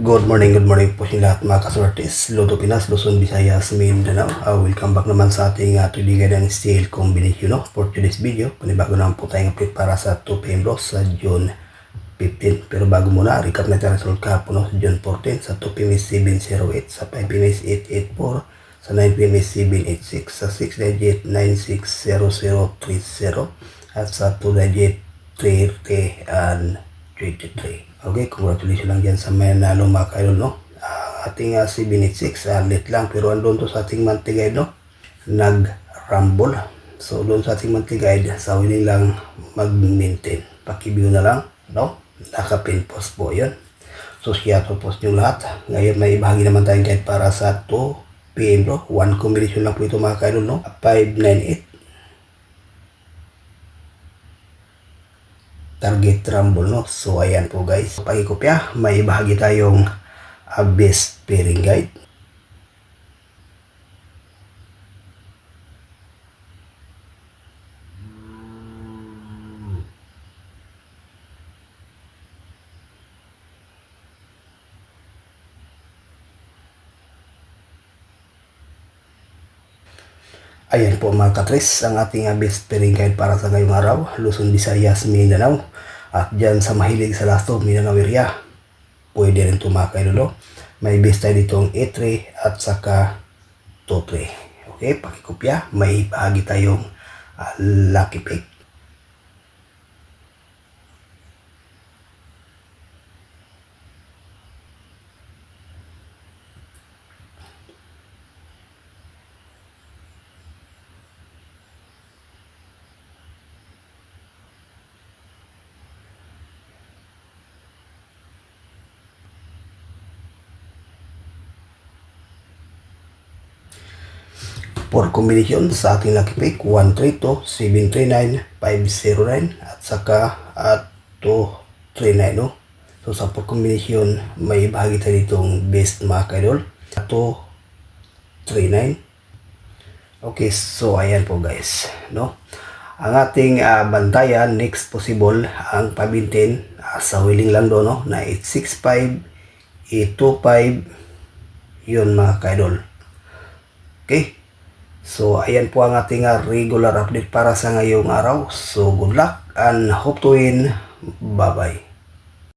Good morning po sa lahat mga kasortes. Lotto Pinas, Luzon, Visayas, Mindanao. Welcome back naman sa ating 3D guidance style combination for today's video. Panibago naman po tayong update para sa 2 PM loss sa June 15. Pero bago muna, recap natin ang result kahapon sa June 14. Sa 2 PM is 708, sa 5 PM is 884, sa 9 PM is 786, sa 6 digit 960030, at sa 2 digit 30 and 23. Okay, congratulations lang dyan sa may nanalo mga kaidol, no? Ating 786, late lang, pero andun to sa ating monthly guide, no? Nag-rumble. So, doon sa ating monthly guide, sa willing lang mag-maintain. Pakibigyo na lang, no? Naka-pin post po yun. So, siya to post yung lahat. Ngayon, may ibahagi naman tayong guide para sa 2 PM, no? One combination lang po ito mga kaidol, no? 598. Target rumble, no? So ayan po guys, pagikopya, may bahagi tayong best pairing guide. Ayan po mga katres, ang ating best pairing guide para sa ngayong araw, Luzon, Visayas, Mindanao. At dyan sa mahilig sa Lasto, Mindanao area, pwede rin ito mga kaidolo. May best tayo ditong A3 at saka 2-3. Okay, pakikopya, may bahagi tayong lucky pick. For combination sa ating lucky pick, 132, 739, 509 at saka 239, no? So sa for combination, may bahagi tayo ditong best mga kaidol, 239. Okay, so ayan po guys, no? Ang ating bantayan next possible ang pabintin sa willing lang do, no, na 865, 825 yun mga kaidol. Okay, so ayan po ang ating regular update para sa ngayong araw. So good luck and hope to win. Bye bye.